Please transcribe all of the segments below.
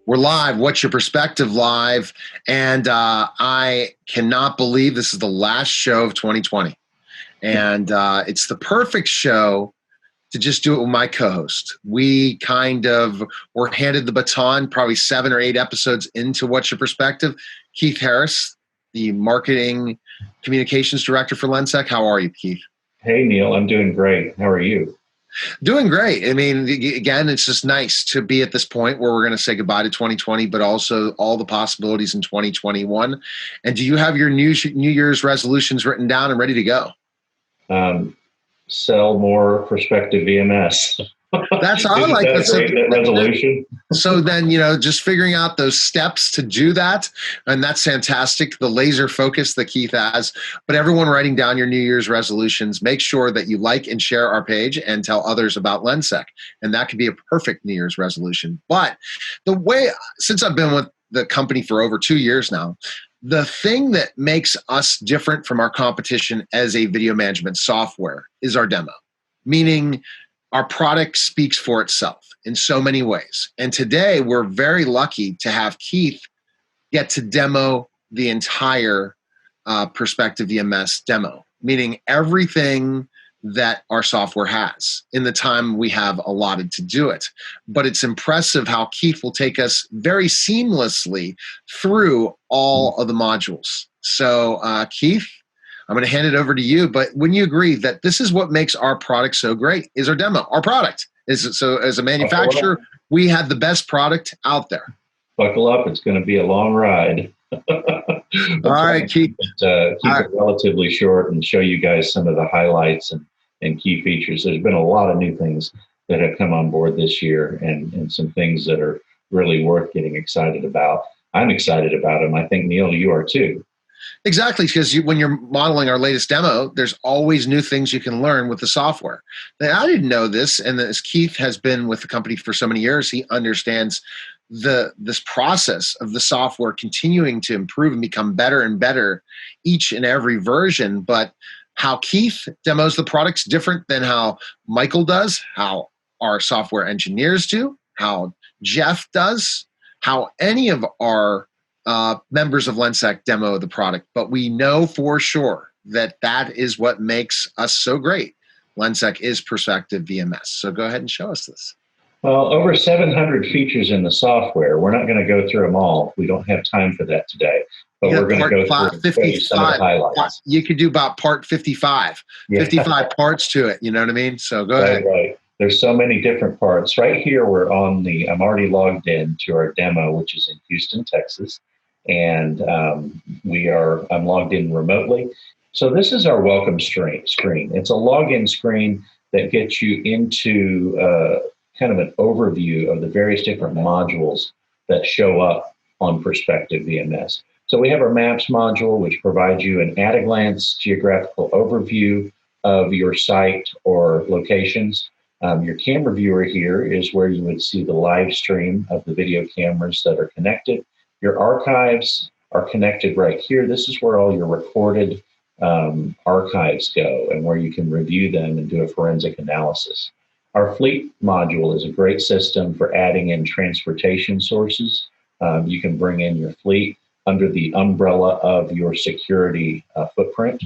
We're live. What's Your Perspective live? And I cannot believe this is the last show of 2020. And it's the perfect show to just do it with my co-host. We were handed the baton probably 7 or 8 episodes into What's Your Perspective. Keith Harris, the marketing communications director for LENSEC. How are you, Keith? Hey, Neil. I'm doing great. How are you? Doing great. I mean, again, it's just nice to be at this point where we're going to say goodbye to 2020, but also all the possibilities in 2021. And do you have your New Year's resolutions written down and ready to go? Sell more Perspective VMS. That's how I like that. Great resolution. So then, just figuring out those steps to do that. And that's fantastic. The laser focus that Keith has. But everyone writing down your New Year's resolutions, make sure that you like and share our page and tell others about LENSEC. And that could be a perfect New Year's resolution. But since I've been with the company for over 2 years now, the thing that makes us different from our competition as a video management software is our demo. Meaning, our product speaks for itself in so many ways. And today we're very lucky to have Keith get to demo the entire Perspective VMS demo, meaning everything that our software has in the time we have allotted to do it. But it's impressive how Keith will take us very seamlessly through all of the modules. So Keith, I'm going to hand it over to you, but wouldn't you agree that this is what makes our product so great, is our demo, our product. So as a manufacturer, we have the best product out there. Buckle up. It's going to be a long ride. All right, Keith. Keep it relatively short and show you guys some of the highlights and key features. There's been a lot of new things that have come on board this year and some things that are really worth getting excited about. I'm excited about them. I think, Neil, you are too. Exactly, because when you're modeling our latest demo, there's always new things you can learn with the software. Now, I didn't know this, and as Keith has been with the company for so many years, he understands this process of the software continuing to improve and become better and better each and every version. But how Keith demos the product's different than how Michael does, how our software engineers do, how Jeff does, how any of our members of LENSEC demo the product, but we know for sure that is what makes us so great. LENSEC is Perspective VMS. So go ahead and show us this. Well, over 700 features in the software. We're not going to go through them all. We don't have time for that today, but we're going to go through some of the highlights. You could do about part 55, 55 parts to it. You know what I mean? So go ahead. Right. There's so many different parts. Right here, I'm already logged in to our demo, which is in Houston, Texas. And I'm logged in remotely. So this is our welcome screen. It's a login screen that gets you into kind of an overview of the various different modules that show up on Perspective VMS. So we have our Maps module, which provides you an at-a-glance geographical overview of your site or locations. Your camera viewer here is where you would see the live stream of the video cameras that are connected. Your archives are connected right here. This is where all your recorded archives go and where you can review them and do a forensic analysis. Our fleet module is a great system for adding in transportation sources. You can bring in your fleet under the umbrella of your security footprint.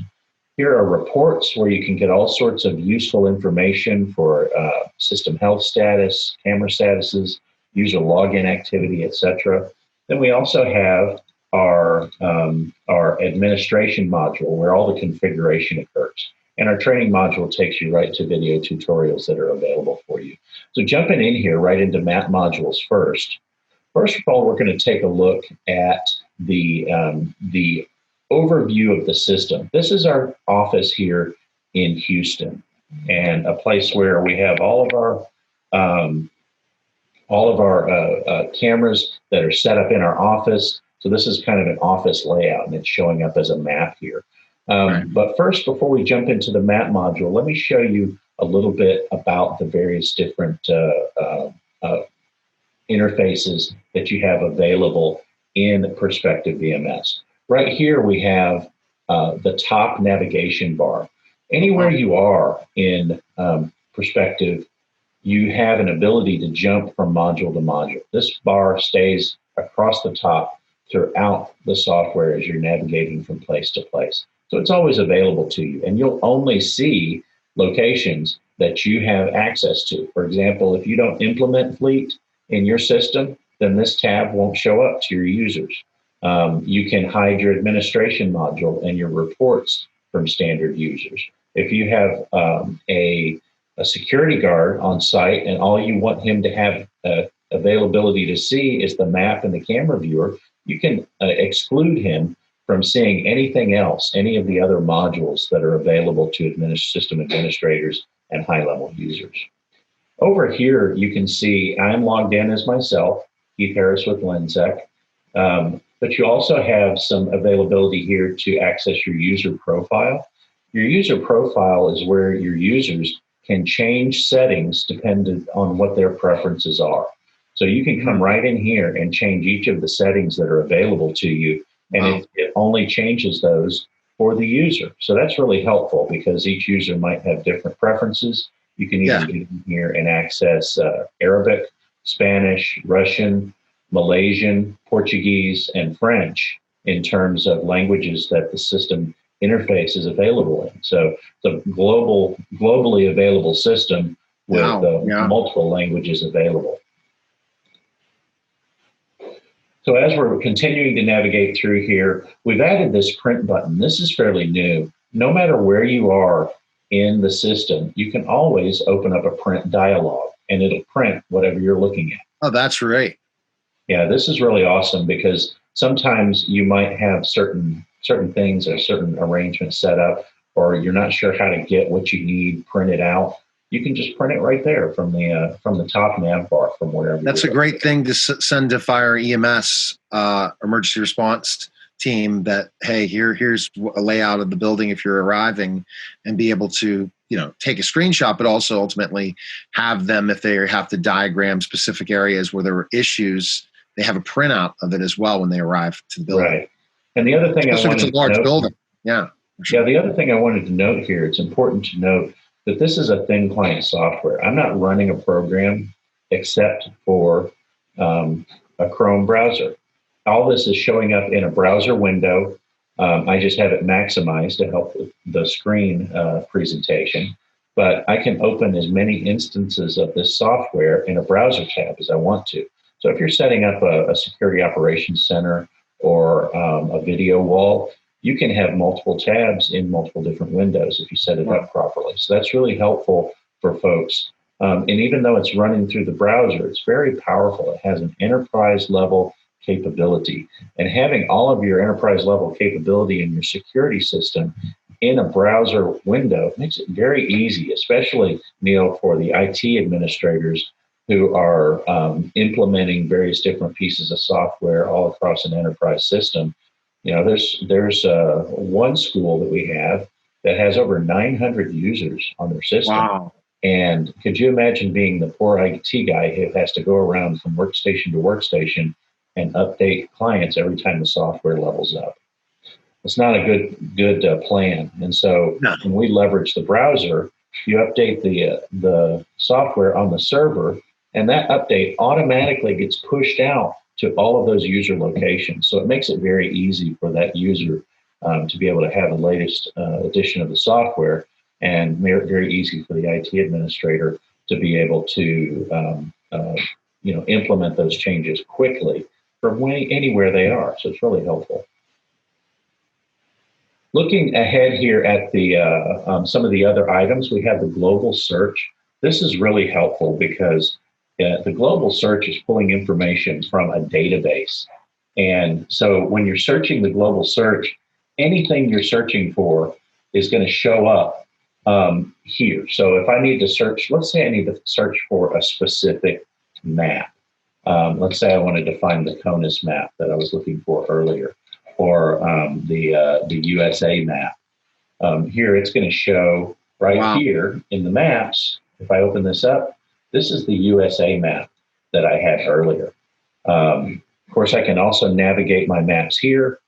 Here are reports where you can get all sorts of useful information for system health status, camera statuses, user login activity, etc. Then we also have our administration module where all the configuration occurs. And our training module takes you right to video tutorials that are available for you. So jumping in here right into map modules first. First of all, we're going to take a look at the overview of the system. This is our office here in Houston, and a place where we have all of our cameras that are set up in our office. So this is kind of an office layout, and it's showing up as a map here. But first, before we jump into the map module, let me show you a little bit about the various different interfaces that you have available in Perspective VMS. Right here, we have the top navigation bar. Anywhere you are in Perspective you have an ability to jump from module to module. This bar stays across the top throughout the software as you're navigating from place to place. So it's always available to you, and you'll only see locations that you have access to. For example, if you don't implement Fleet in your system, then this tab won't show up to your users. You can hide your administration module and your reports from standard users. If you have a security guard on site and all you want him to have availability to see is the map and the camera viewer, you can exclude him from seeing anything else, any of the other modules that are available to system administrators and high-level users. Over here, you can see I'm logged in as myself, Keith Harris with LENSEC, but you also have some availability here to access your user profile. Your user profile is where your users can change settings dependent on what their preferences are. So you can come right in here and change each of the settings that are available to you, and it only changes those for the user. So that's really helpful because each user might have different preferences. You can even get in here and access Arabic, Spanish, Russian, Malaysian, Portuguese, and French in terms of languages that the system interface is available in. So it's a globally available system with multiple languages available. So as we're continuing to navigate through here, we've added this print button. This is fairly new. No matter where you are in the system, you can always open up a print dialog and it'll print whatever you're looking at. Oh, that's right. Yeah, this is really awesome because sometimes you might have certain things or certain arrangements set up, or you're not sure how to get what you need printed out. You can just print it right there from the top nav bar from wherever. That's a great thing to send to fire EMS, emergency response team. That hey, here's a layout of the building if you're arriving, and be able to take a screenshot, but also ultimately have them, if they have to diagram specific areas where there were issues, they have a printout of it as well when they arrive to the building. Right. And the other thing it's a large building. Yeah. Sure. Yeah. The other thing I wanted to note here, it's important to note that this is a thin client software. I'm not running a program except for a Chrome browser. All this is showing up in a browser window. I just have it maximized to help with the screen presentation, but I can open as many instances of this software in a browser tab as I want to. So if you're setting up a security operations center or a video wall, you can have multiple tabs in multiple different windows if you set it up properly. So that's really helpful for folks. And even though it's running through the browser, it's very powerful. It has an enterprise level capability. And having all of your enterprise level capability in your security system in a browser window makes it very easy, especially, Neil, for the IT administrators who are implementing various different pieces of software all across an enterprise system. There's one school that we have that has over 900 users on their system. Wow. And could you imagine being the poor IT guy who has to go around from workstation to workstation and update clients every time the software levels up? It's not a good plan. And so when we leverage the browser, you update the software on the server, and that update automatically gets pushed out to all of those user locations. So it makes it very easy for that user to be able to have the latest edition of the software, and very easy for the IT administrator to be able to implement those changes quickly from anywhere they are. So it's really helpful. Looking ahead here at the some of the other items, we have the global search. This is really helpful because the global search is pulling information from a database. And so when you're searching the global search, anything you're searching for is going to show up here. So if I need to search, let's say I need to search for a specific map. Let's say I wanted to find the CONUS map that I was looking for earlier, or the USA map. Here it's going to show here in the maps. If I open this up, this is the USA map that I had earlier. Of course, I can also navigate my maps here.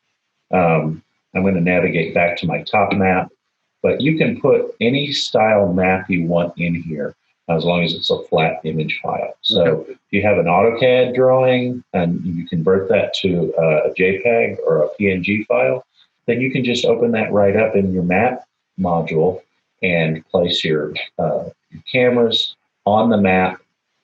I'm going to navigate back to my top map, but you can put any style map you want in here. as long as it's a flat image file. So if you have an AutoCAD drawing and you convert that to a JPEG or a PNG file, then you can just open that right up in your map module and place your cameras on the map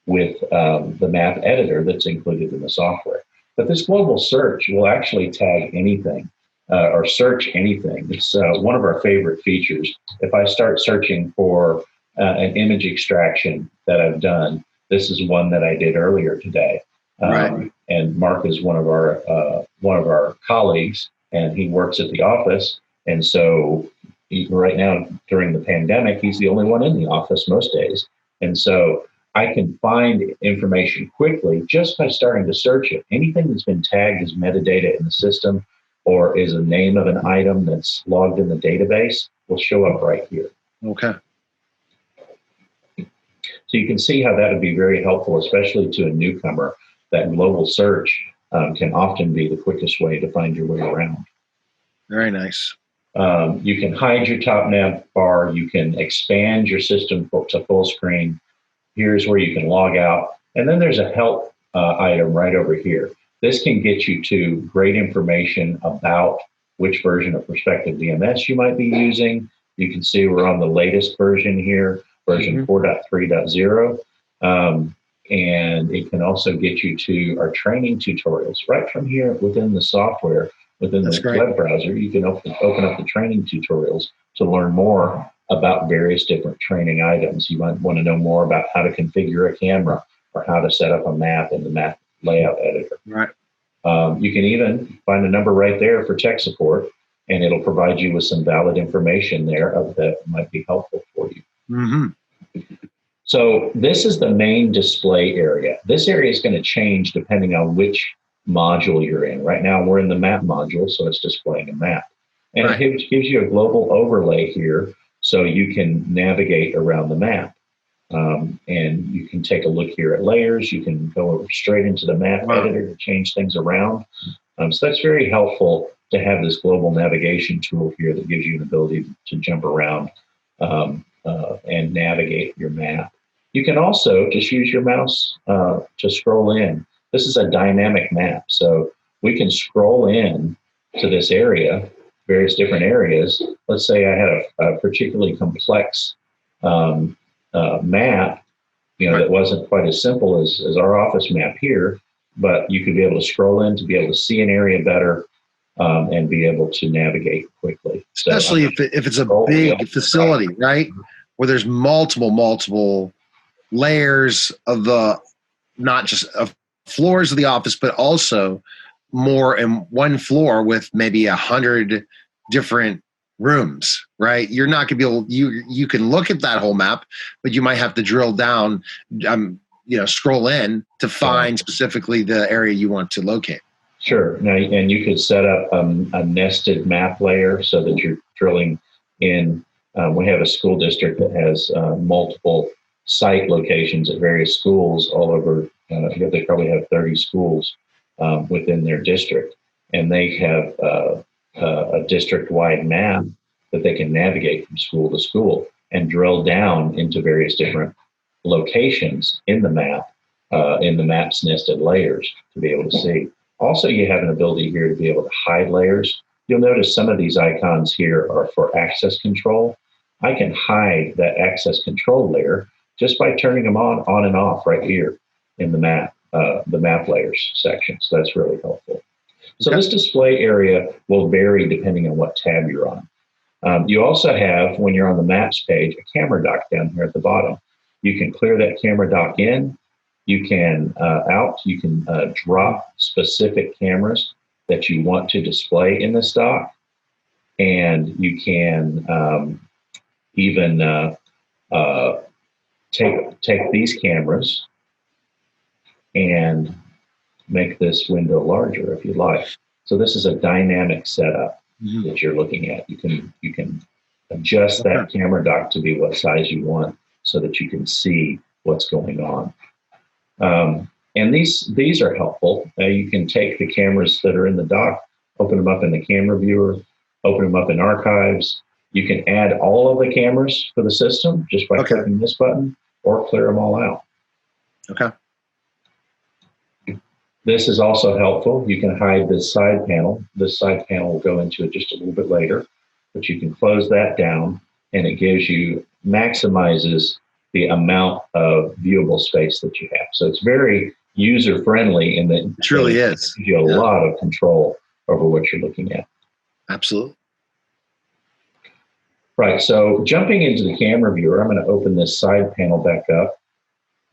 with the map editor that's included in the software. But this global search will actually tag anything or search anything. It's one of our favorite features. If I start searching for an image extraction that I've done, this is one that I did earlier today. Right. And Mark is one of our colleagues, and he works at the office. And so right now during the pandemic, he's the only one in the office most days. And so I can find information quickly just by starting to search it. Anything that's been tagged as metadata in the system or is a name of an item that's logged in the database will show up right here. Okay. So you can see how that would be very helpful, especially to a newcomer. That global search can often be the quickest way to find your way around. Very nice. You can hide your top nav bar. You can expand your system to full screen. Here's where you can log out. And then there's a help item right over here. This can get you to great information about which version of Perspective VMS you might be using. You can see we're on the latest version here, version 4.3.0. And it can also get you to our training tutorials right from here within the software, within the web browser. You can open up the training tutorials to learn more about various different training items. You might want to know more about how to configure a camera or how to set up a map in the map layout editor. Right. You can even find a number right there for tech support, and it'll provide you with some valid information there that might be helpful for you. Mm-hmm. So this is the main display area. This area is going to change depending on which module you're in. Right now we're in the map module, so it's displaying a map. And it gives you a global overlay here so you can navigate around the map. And you can take a look here at layers. You can go straight into the map editor to change things around. So that's very helpful to have this global navigation tool here that gives you an ability to jump around and navigate your map. You can also just use your mouse to scroll in. This is a dynamic map, so we can scroll in to this area, various different areas. Let's say I had a particularly complex map, that wasn't quite as simple as our office map here, but you could be able to scroll in to be able to see an area better and be able to navigate quickly. Especially if it's a big facility, right? Where there's multiple layers of not just of floors of the office, but also more in one floor with maybe 100 different rooms, right? You're not going to be able, you can look at that whole map, but you might have to drill down, scroll in to find specifically the area you want to locate. Sure. Now, and you could set up a nested map layer so that you're drilling in. We have a school district that has multiple site locations at various schools all over. They probably have 30 schools within their district, and they have a district-wide map that they can navigate from school to school and drill down into various different locations in the map's nested layers to be able to see. Also, you have an ability here to be able to hide layers. You'll notice some of these icons here are for access control. I can hide that access control layer just by turning them on and off right here in the map layers section. So that's really helpful. So this display area will vary depending on what tab you're on. You also have, when you're on the maps page, a camera dock down here at the bottom. You can clear that camera dock in. You can drop specific cameras that you want to display in this dock. And you can even take these cameras and make this window larger if you'd like. So this is a dynamic setup that you're looking at. You can adjust that camera dock to be what size you want so that you can see what's going on. And these are helpful. You can take the cameras that are in the dock, open them up in the camera viewer, open them up in archives. You can add all of the cameras for the system just by clicking this button. or clear them all out. Okay. This is also helpful. You can hide this side panel. This side panel will go into it just a little bit later, but you can close that down, and it maximizes the amount of viewable space that you have. So it's very user friendly in that it truly is. Gives you a lot of control over what you're looking at. Absolutely. Right, so jumping into the camera viewer, I'm going to open this side panel back up.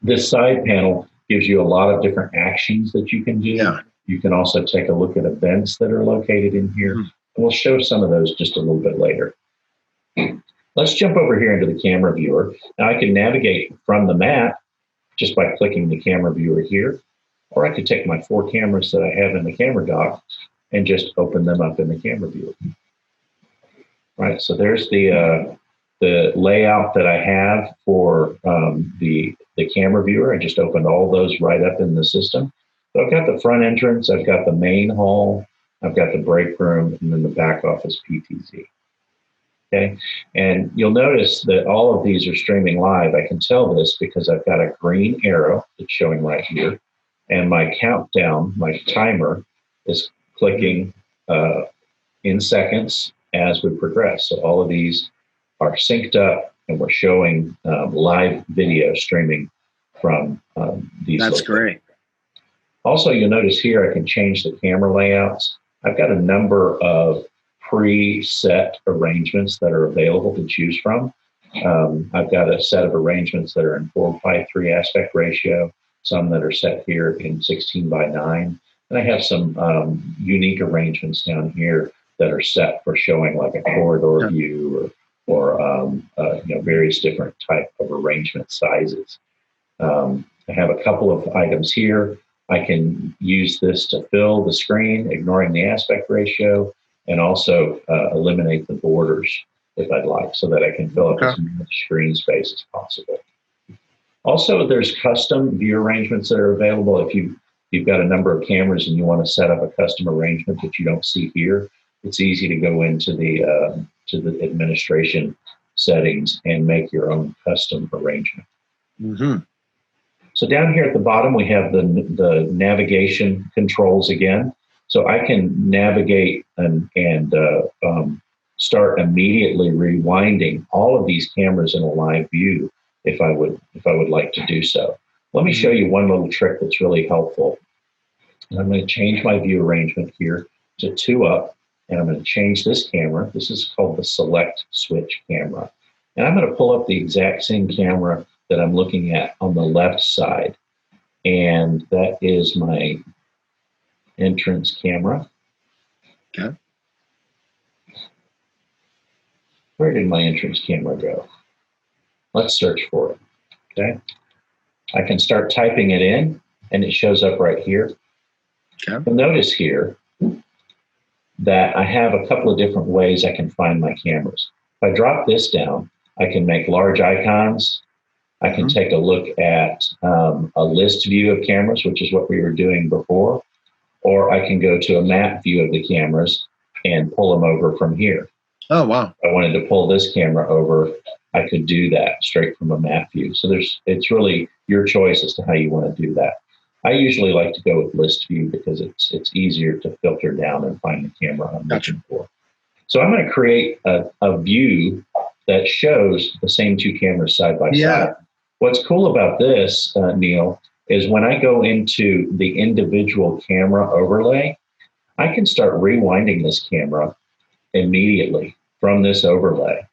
This side panel gives you a lot of different actions that you can do. Yeah. You can also take a look at events that are located in here. And we'll show some of those just a little bit later. Let's jump over here into the camera viewer. Now I can navigate from the map just by clicking the camera viewer here, or I could take my 4 cameras that I have in the camera dock and just open them up in the camera viewer. Right, so there's the layout that I have for the camera viewer. I just opened all those right up in the system. So I've got the front entrance, I've got the main hall, I've got the break room, and then the back office PTZ. Okay, and you'll notice that all of these are streaming live. I can tell this because I've got a green arrow that's showing right here, and my countdown, my timer, is clicking in seconds as we progress. So all of these are synced up, and we're showing live video streaming from these. That's locations. great. Also, you'll notice here I can change the camera layouts. I've got a number of preset arrangements that are available to choose from. I've got a set of arrangements that are in 4:3 aspect ratio, some that are set here in 16:9, and I have some unique arrangements down here that are set for showing like a corridor view or various different type of arrangement sizes. I have a couple of items here. I can use this to fill the screen, ignoring the aspect ratio, and also eliminate the borders if I'd like, so that I can fill up as much screen space as possible. Also, there's custom view arrangements that are available. If you've got a number of cameras and you want to set up a custom arrangement that you don't see here, it's easy to go into the administration settings and make your own custom arrangement. So down here at the bottom, we have the navigation controls again. So I can navigate and start immediately rewinding all of these cameras in a live view if I would like to do so. Let me show you one little trick that's really helpful. And I'm going to change my view arrangement here to 2-up, and I'm going to change this camera. This is called the select switch camera. And I'm going to pull up the exact same camera that I'm looking at on the left side. And that is my entrance camera. Okay. Where did my entrance camera go? Let's search for it. Okay. I can start typing it in, and it shows up right here. Okay. You'll notice here that I have a couple of different ways I can find my cameras. If I drop this down, I can make large icons. I can take a look at a list view of cameras, which is what we were doing before, or I can go to a map view of the cameras and pull them over from here. Oh, wow. If I wanted to pull this camera over, I could do that straight from a map view. So it's really your choice as to how you want to do that. I usually like to go with list view because it's easier to filter down and find the camera I'm looking for. So I'm going to create a view that shows the same 2 cameras side by side. What's cool about this, Neil, is when I go into the individual camera overlay, I can start rewinding this camera immediately from this overlay.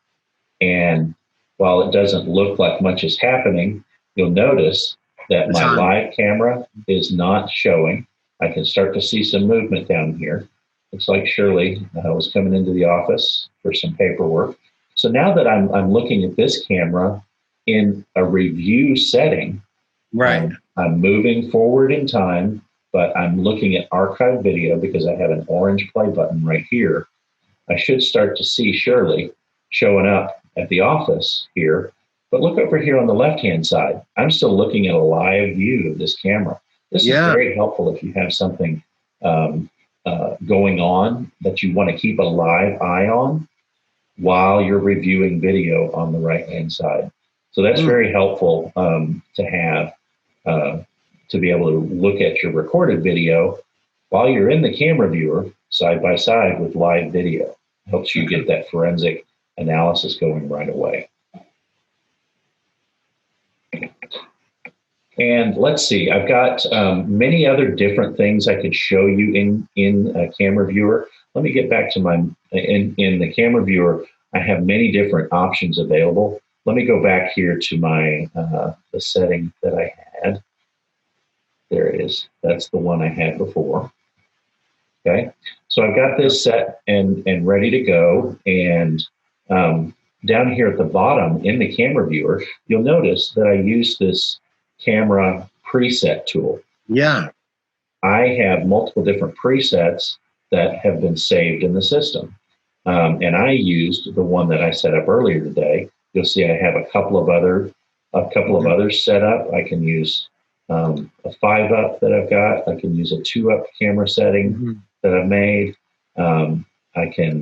And while it doesn't look like much is happening, you'll notice that my live camera is not showing. I can start to see some movement down here. Looks like Shirley was coming into the office for some paperwork. So now that I'm looking at this camera in a review setting, right, I'm moving forward in time, but I'm looking at archive video because I have an orange play button right here. I should start to see Shirley showing up at the office here. But look over here on the left-hand side. I'm still looking at a live view of this camera. This is very helpful if you have something going on that you want to keep a live eye on while you're reviewing video on the right-hand side. So that's very helpful to have, to be able to look at your recorded video while you're in the camera viewer side by side with live video. Helps you get that forensic analysis going right away. And let's see, I've got many other different things I could show you in a camera viewer. Let me get back to my, in the camera viewer, I have many different options available. Let me go back here to my, the setting that I had. There it is. That's the one I had before. Okay, so I've got this set and ready to go. And down here at the bottom in the camera viewer, you'll notice that I use this camera preset tool. Yeah. I have multiple different presets that have been saved in the system. And I used the one that I set up earlier today. You'll see I have a couple of others set up. I can use a 5-up that I've got. I can use a 2-up camera setting that I've made. I can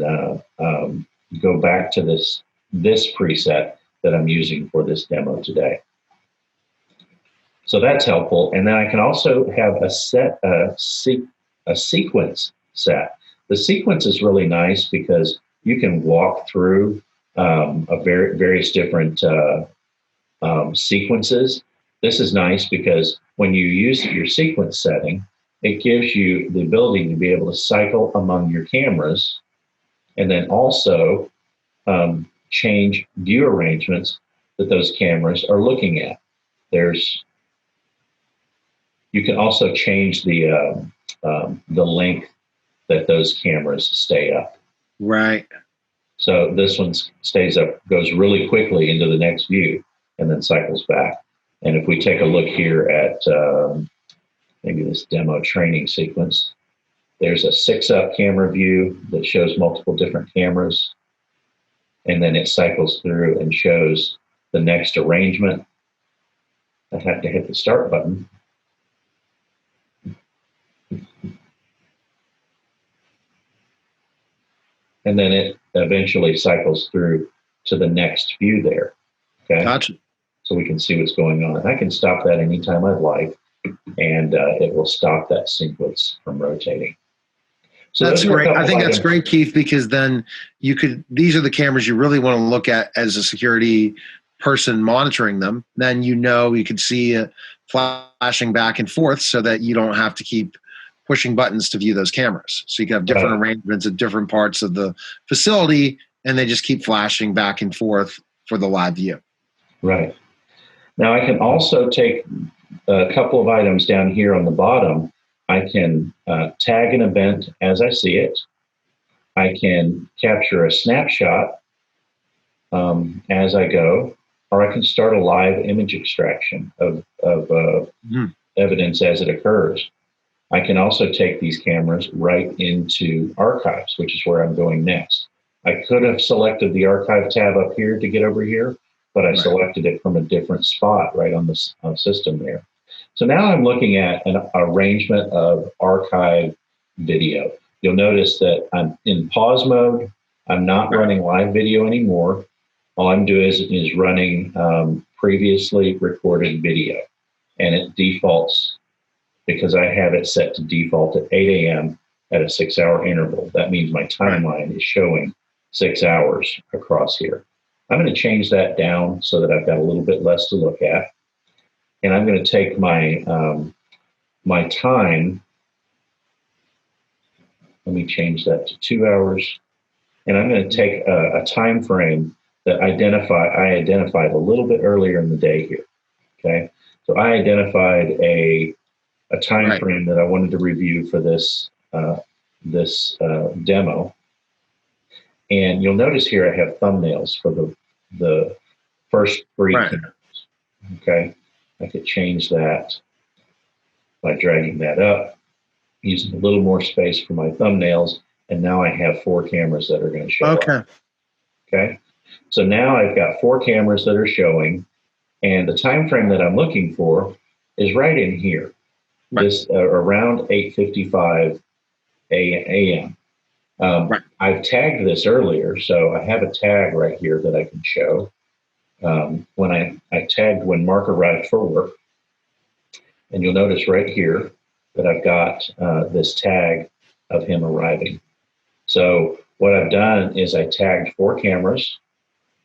go back to this preset that I'm using for this demo today. So that's helpful. And then I can also have a sequence set. The sequence is really nice because you can walk through various different sequences. This is nice because when you use your sequence setting, it gives you the ability to be able to cycle among your cameras and then also change view arrangements that those cameras are looking at. You can also change the length that those cameras stay up. Right. So this one stays up, goes really quickly into the next view, and then cycles back. And if we take a look here at maybe this demo training sequence, there's a 6-up camera view that shows multiple different cameras. And then it cycles through and shows the next arrangement. I'd have to hit the start button. And then it eventually cycles through to the next view there. Okay. Gotcha. So we can see what's going on. I can stop that anytime I'd like, and it will stop that sequence from rotating. So that's great. I think that's great, Keith, because then these are the cameras you really want to look at as a security person monitoring them. Then you could see it flashing back and forth so that you don't have to keep pushing buttons to view those cameras. So you can have different arrangements at different parts of the facility, and they just keep flashing back and forth for the live view. Right. Now I can also take a couple of items down here on the bottom. I can tag an event as I see it. I can capture a snapshot as I go, or I can start a live image extraction of evidence as it occurs. I can also take these cameras right into archives, which is where I'm going next. I could have selected the archive tab up here to get over here, but I selected it from a different spot right on the system there. So now I'm looking at an arrangement of archive video. You'll notice that I'm in pause mode. I'm not running live video anymore. All I'm doing is running previously recorded video, and it defaults because I have it set to default at 8 a.m. at a 6-hour interval. That means my timeline is showing 6 hours across here. I'm going to change that down so that I've got a little bit less to look at. And I'm going to take my my time. Let me change that to 2 hours. And I'm going to take a time frame that I identified a little bit earlier in the day here. Okay. So I identified a time frame that I wanted to review for this demo. And you'll notice here I have thumbnails for the first 3 cameras. Okay. I could change that by dragging that up, using a little more space for my thumbnails, and now I have 4 cameras that are going to show up. Okay. So now I've got 4 cameras that are showing, and the time frame that I'm looking for is right in here. This around 8:55 a.m. I've tagged this earlier, so I have a tag right here that I can show. when I tagged when Mark arrived for work. And you'll notice right here that I've got this tag of him arriving. So what I've done is I tagged 4 cameras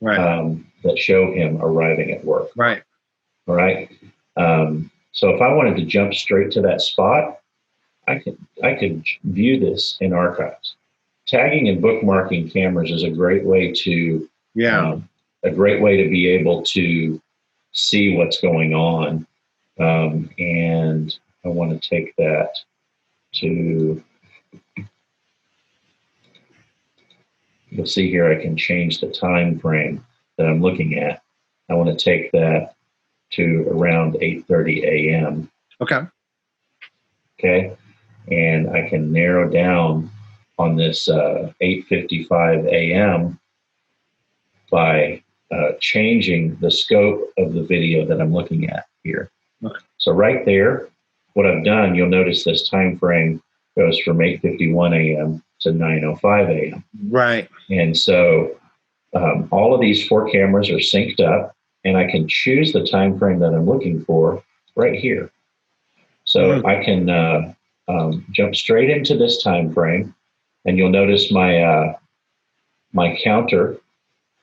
that show him arriving at work. Right. All right. So if I wanted to jump straight to that spot, I could view this in archives. Tagging and bookmarking cameras is a great way to be able to see what's going on. And I want to take that to, you'll see here I can change the time frame that I'm looking at. I want to take that to around 8:30 a.m. Okay. Okay. And I can narrow down on this 8:55 a.m. by changing the scope of the video that I'm looking at here. Okay. So right there, what I've done, you'll notice this time frame goes from 8:51 a.m. to 9:05 a.m. Right. And so all of these 4 cameras are synced up, and I can choose the time frame that I'm looking for right here. So I can jump straight into this time frame, and you'll notice my my counter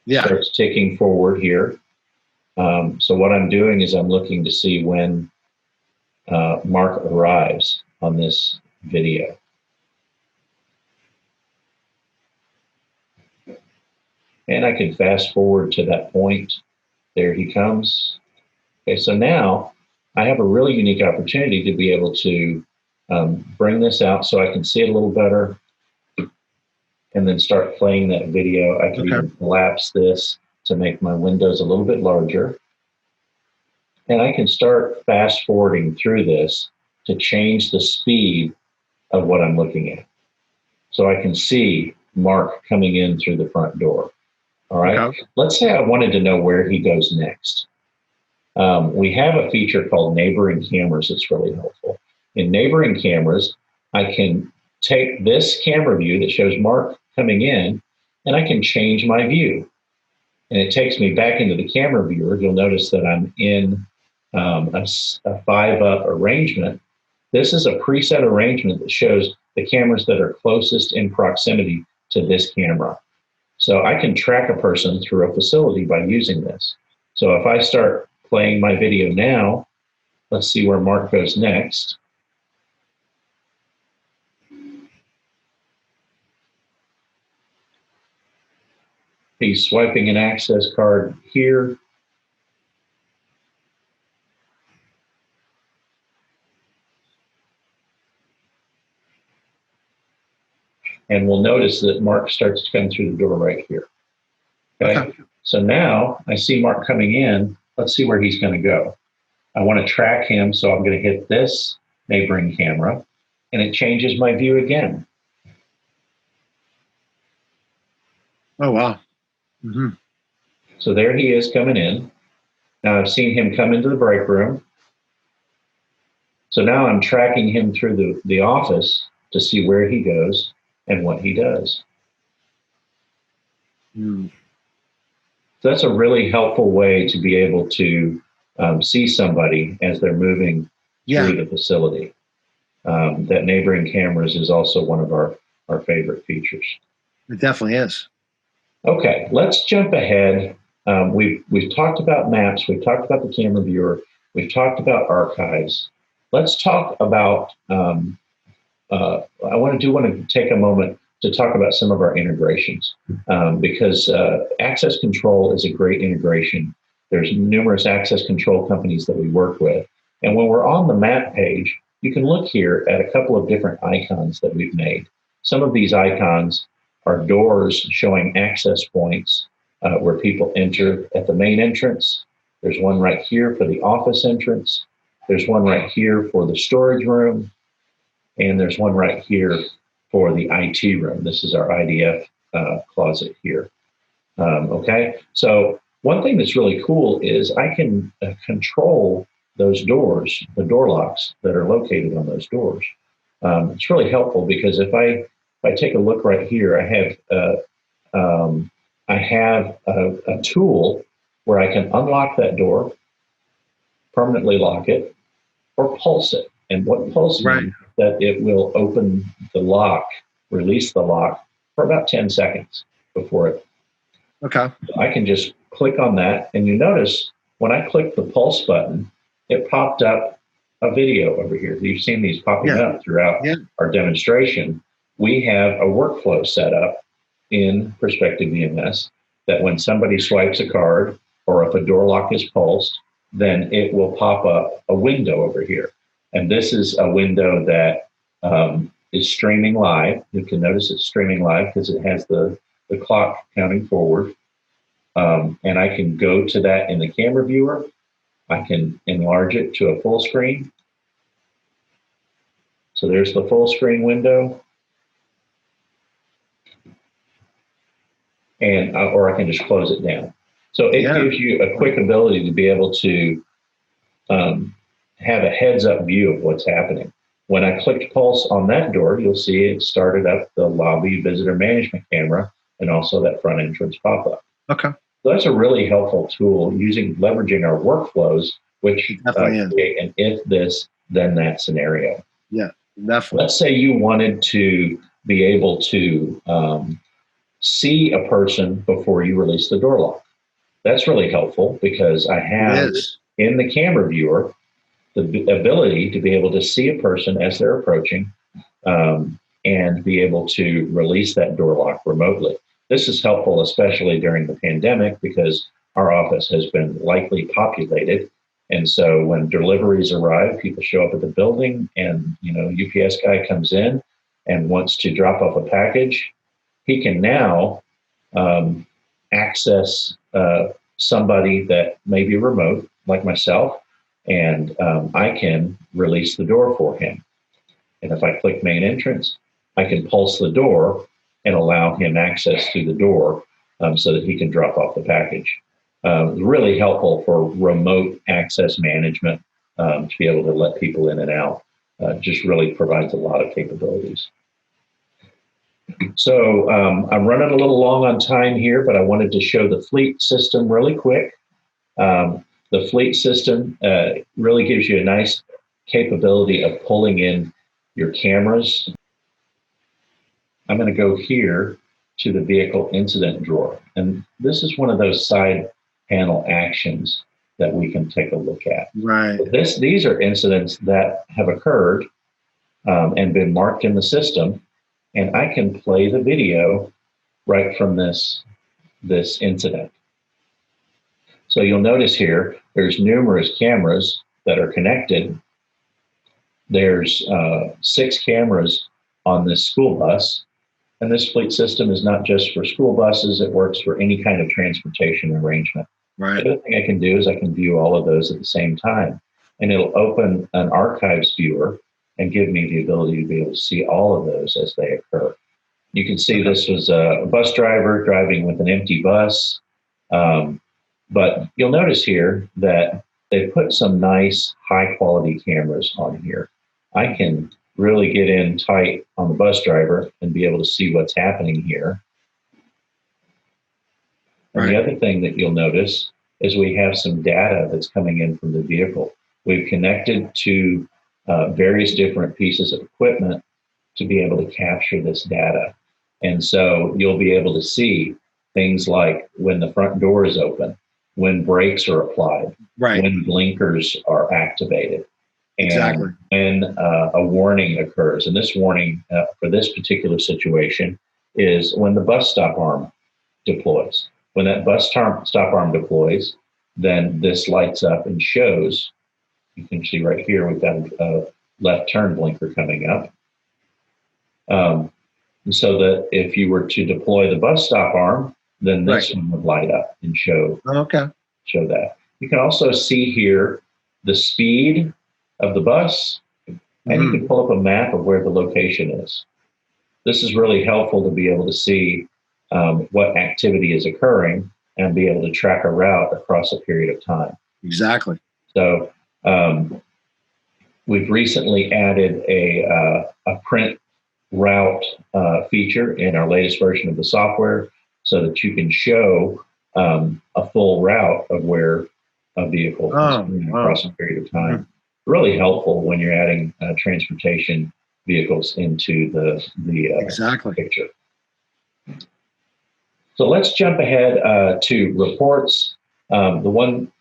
starts ticking forward here. So what I'm doing is I'm looking to see when Mark arrives on this video. And I can fast forward to that point. There he comes. Okay, so now I have a really unique opportunity to be able to bring this out so I can see it a little better and then start playing that video. I can even collapse this to make my windows a little bit larger. And I can start fast forwarding through this to change the speed of what I'm looking at. So I can see Mark coming in through the front door. All right. Okay. Let's say I wanted to know where he goes next. We have a feature called neighboring cameras that's really helpful. In neighboring cameras, I can take this camera view that shows Mark coming in, and I can change my view. And it takes me back into the camera viewer. You'll notice that I'm in a 5-up arrangement. This is a preset arrangement that shows the cameras that are closest in proximity to this camera. So I can track a person through a facility by using this. So if I start playing my video now, let's see where Mark goes next. He's swiping an access card here. And we'll notice that Mark starts to come through the door right here. Okay. So now I see Mark coming in. Let's see where he's going to go. I want to track him, so I'm going to hit this neighboring camera, and it changes my view again. Oh, wow. So there he is coming in. Now I've seen him come into the break room. So now I'm tracking him through the office to see where he goes and what he does. So that's a really helpful way to be able to see somebody as they're moving through the facility. That neighboring cameras is also one of our favorite features. It definitely is. Okay, let's jump ahead. We've talked about maps. We've talked about the camera viewer. We've talked about archives. Let's talk about, I want to take a moment to talk about some of our integrations because access control is a great integration. There's numerous access control companies that we work with. And when we're on the map page, you can look here at a couple of different icons that we've made. Some of these icons are doors showing access points where people enter at the main entrance. There's one right here for the office entrance. There's one right here for the storage room. And there's one right here for the IT room. This is our IDF closet here. Okay, so one thing that's really cool is I can control those doors, the door locks that are located on those doors. It's really helpful because if I take a look right here, I have a tool where I can unlock that door, permanently lock it, or pulse it. And what pulse Right. means that it will open the lock, release the lock for about 10 seconds before it. Okay. I can just click on that, and you notice when I click the pulse button, it popped up a video over here. You've seen these popping up throughout our demonstration. We have a workflow set up in Perspective VMS that when somebody swipes a card or if a door lock is pulsed, then it will pop up a window over here. And this is a window that is streaming live. You can notice it's streaming live because it has the clock counting forward. And I can go to that in the camera viewer. I can enlarge it to a full screen. So there's the full screen window. And or I can just close it down. So it gives you a quick ability to be able to have a heads up view of what's happening. When I clicked pulse on that door, you'll see it started up the lobby visitor management camera and also that front entrance pop-up. Okay. So that's a really helpful tool leveraging our workflows, which create an if this, then that scenario. Yeah, definitely. Let's say you wanted to be able to see a person before you release the door lock. That's really helpful because I have in the camera viewer the ability to be able to see a person as they're approaching and be able to release that door lock remotely. This is helpful, especially during the pandemic, because our office has been lightly populated. And so when deliveries arrive, people show up at the building and, UPS guy comes in and wants to drop off a package. He can now access somebody that may be remote, like myself, and I can release the door for him. And if I click main entrance, I can pulse the door and allow him access to the door so that he can drop off the package. Really helpful for remote access management to be able to let people in and out. Just really provides a lot of capabilities. So I'm running a little long on time here, but I wanted to show the fleet system really quick. The fleet system really gives you a nice capability of pulling in your cameras. I'm going to go here to the vehicle incident drawer. And this is one of those side panel actions that we can take a look at. Right. These are incidents that have occurred and been marked in the system. And I can play the video right from this incident. So you'll notice here, there's numerous cameras that are connected. There's 6 cameras on this school bus. And this fleet system is not just for school buses, it works for any kind of transportation arrangement. Right. The other thing I can do is I can view all of those at the same time. And it'll open an archives viewer and give me the ability to be able to see all of those as they occur. You can see this was a bus driver driving with an empty bus. But you'll notice here that they put some nice high quality cameras on here. I can really get in tight on the bus driver and be able to see what's happening here. And the other thing that you'll notice is we have some data that's coming in from the vehicle. We've connected to various different pieces of equipment to be able to capture this data. And so you'll be able to see things like when the front door is open, when brakes are applied, when blinkers are activated, and when a warning occurs. And this warning for this particular situation is when the bus stop arm deploys. When that bus stop arm deploys, then this lights up and shows. You can see right here, we've got a left turn blinker coming up. So that if you were to deploy the bus stop arm, then this one would light up and show that. You can also see here the speed of the bus, and you can pull up a map of where the location is. This is really helpful to be able to see what activity is occurring and be able to track a route across a period of time. Exactly. So we've recently added a print route feature in our latest version of the software so that you can show a full route of where a vehicle is going across a period of time. Mm-hmm. Really helpful when you're adding transportation vehicles into the picture. So let's jump ahead to reports. The one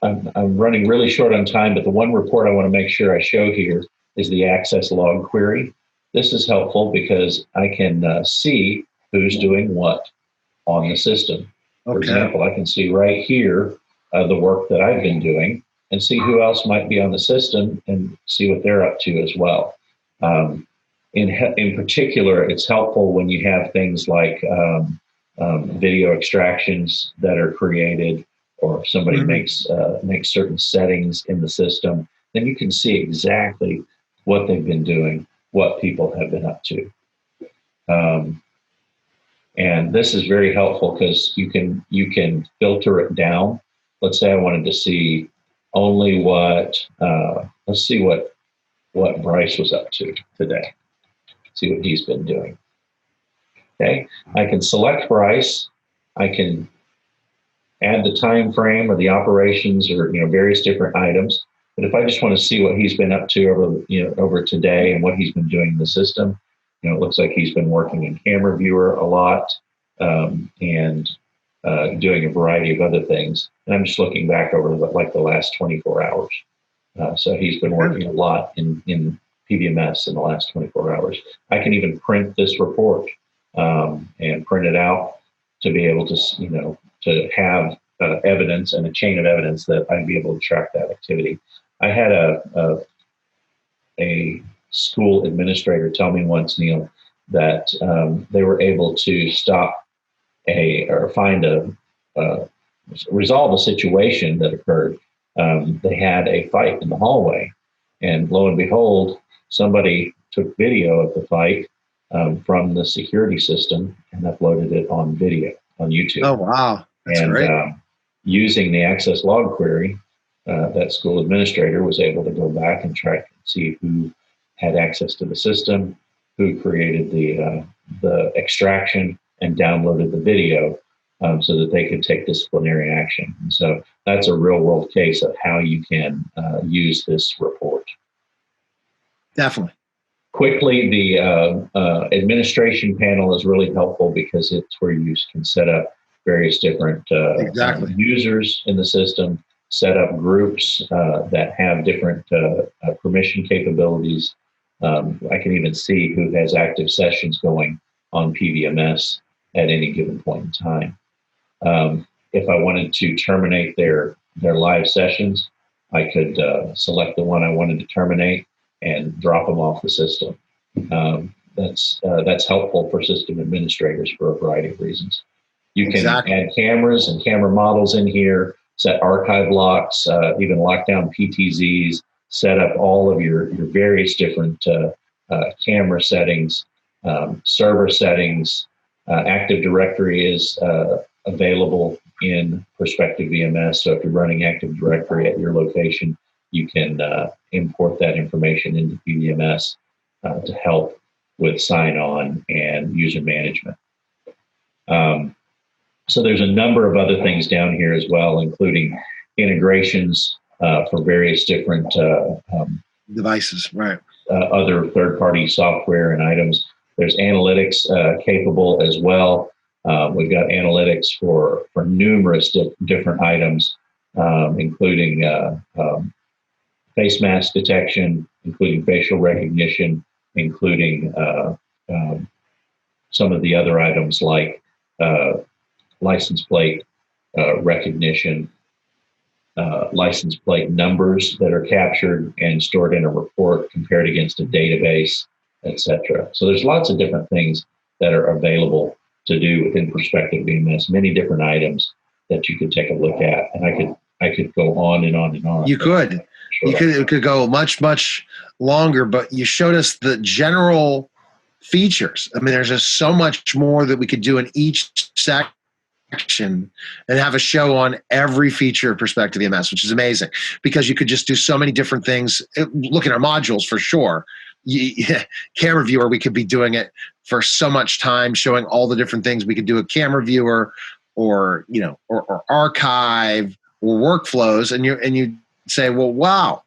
I'm running really short on time, but the one report I want to make sure I show here is the access log query. This is helpful because I can see who's doing what on the system. For example, I can see right here the work that I've been doing and see who else might be on the system and see what they're up to as well. In particular, it's helpful when you have things like video extractions that are created, or if somebody makes certain settings in the system, then you can see exactly what they've been doing, what people have been up to. And this is very helpful because you can filter it down. Let's say I wanted to see only let's see what Bryce was up to today. See what he's been doing. Okay, I can select Bryce. I can add the time frame or the operations or various different items. But if I just want to see what he's been up to over today and what he's been doing in the system, it looks like he's been working in Camera Viewer a lot and doing a variety of other things. And I'm just looking back over the last 24 hours. So he's been working a lot in PVMS in the last 24 hours. I can even print this report and print it out to be able to have evidence and a chain of evidence that I'd be able to track that activity. I had a school administrator tell me once, Neil, that they were able to resolve a situation that occurred. They had a fight in the hallway, and lo and behold, somebody took video of the fight from the security system and uploaded it on video on YouTube. Oh, wow. That's great. Using the access log query, that school administrator was able to go back and track and see who had access to the system, who created the extraction and downloaded the video so that they could take disciplinary action. And so that's a real world case of how you can use this report. Definitely. Quickly, the administration panel is really helpful because it's where you can set up various different users in the system, set up groups that have different permission capabilities. I can even see who has active sessions going on PVMS at any given point in time. If I wanted to terminate their live sessions, I could select the one I wanted to terminate and drop them off the system. That's helpful for system administrators for a variety of reasons. You can add cameras and camera models in here, set archive locks, even lock down PTZs, set up all of your various different camera settings, server settings. Active Directory is available in Perspective VMS. So if you're running Active Directory at your location, you can import that information into PVMS to help with sign-on and user management. So there's a number of other things down here as well, including integrations for various different devices, right? Other third-party software and items. There's analytics capable as well. We've got analytics for numerous different items, including face mask detection, including facial recognition, including some of the other items like license plate recognition, license plate numbers that are captured and stored in a report compared against a database, etc. So there's lots of different things that are available to do within Perspective VMS, many different items that you could take a look at. And I could go on and on and on. You could. Sure. It could go much, much longer, but you showed us the general features. I mean, there's just so much more that we could do in each section and have a show on every feature of Perspective VMS, which is amazing because you could just do so many different things. Look at our modules for sure. Camera Viewer, we could be doing it for so much time, showing all the different things we could do a Camera Viewer, or archive or workflows, and you say, well, wow,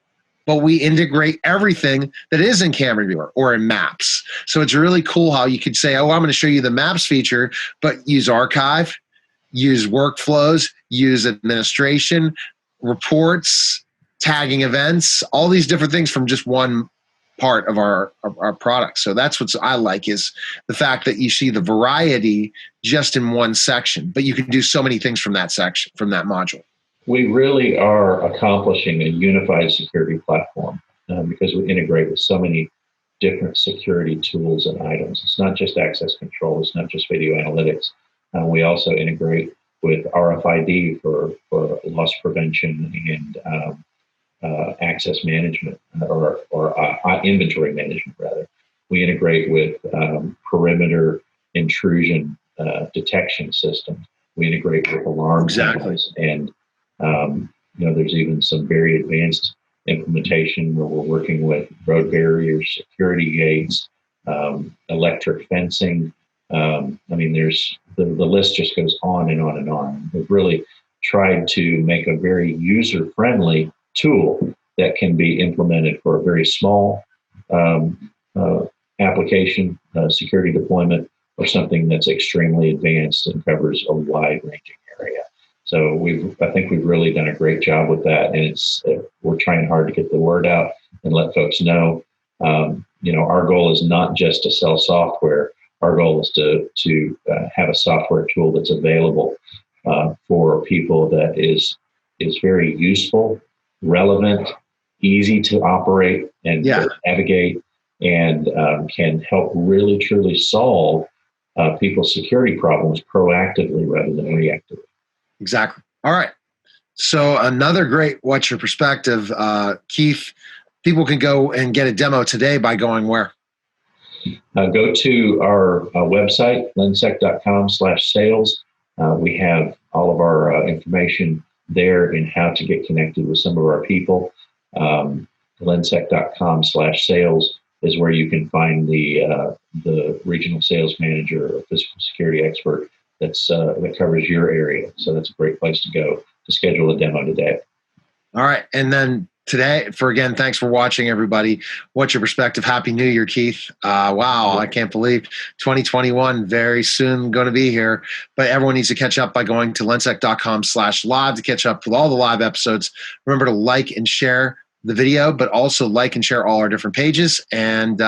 but we integrate everything that is in Camera Viewer or in Maps. So it's really cool how you could say, oh, I'm going to show you the Maps feature, but use archive, use workflows, use administration, reports, tagging events, all these different things from just one part of our product. So that's what I like, is the fact that you see the variety just in one section, but you can do so many things from that section, from that module. We really are accomplishing a unified security platform because we integrate with so many different security tools and items. It's not just access control. It's not just video analytics. We also integrate with RFID for loss prevention and access management or inventory management, rather. We integrate with perimeter intrusion detection systems. We integrate with alarm systems, and there's even some very advanced implementation where we're working with road barriers, security gates, electric fencing. There's the list just goes on and on and on. We've really tried to make a very user-friendly tool that can be implemented for a very small application, security deployment, or something that's extremely advanced and covers a wide-ranging area. So I think we've really done a great job with that, and we're trying hard to get the word out and let folks know. Our goal is not just to sell software. Our goal is to have a software tool that's available for people that is very useful, relevant, easy to operate and navigate, and can help really truly solve people's security problems proactively rather than reactively. Exactly. All right. So another great What's Your Perspective, Keith, people can go and get a demo today by going where? Go to our website, lensec.com/sales. We have all of our information there in how to get connected with some of our people. Lensec.com/sales is where you can find the regional sales manager or physical security expert that covers your area. So that's a great place to go to schedule a demo today. All right. And then today, thanks for watching, everybody. What's Your Perspective? Happy New Year, Keith. Wow, I can't believe 2021 very soon going to be here. But everyone needs to catch up by going to lensec.com/live to catch up with all the live episodes. Remember to like and share the video, but also like and share all our different pages. And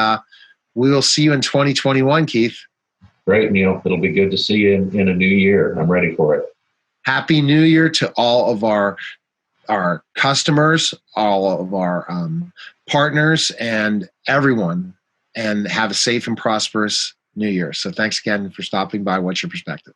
we will see you in 2021, Keith. Great, Neil. It'll be good to see you in a new year. I'm ready for it. Happy New Year to all of our customers, all of our partners, and everyone, and have a safe and prosperous New Year. So thanks again for stopping by. What's Your Perspective?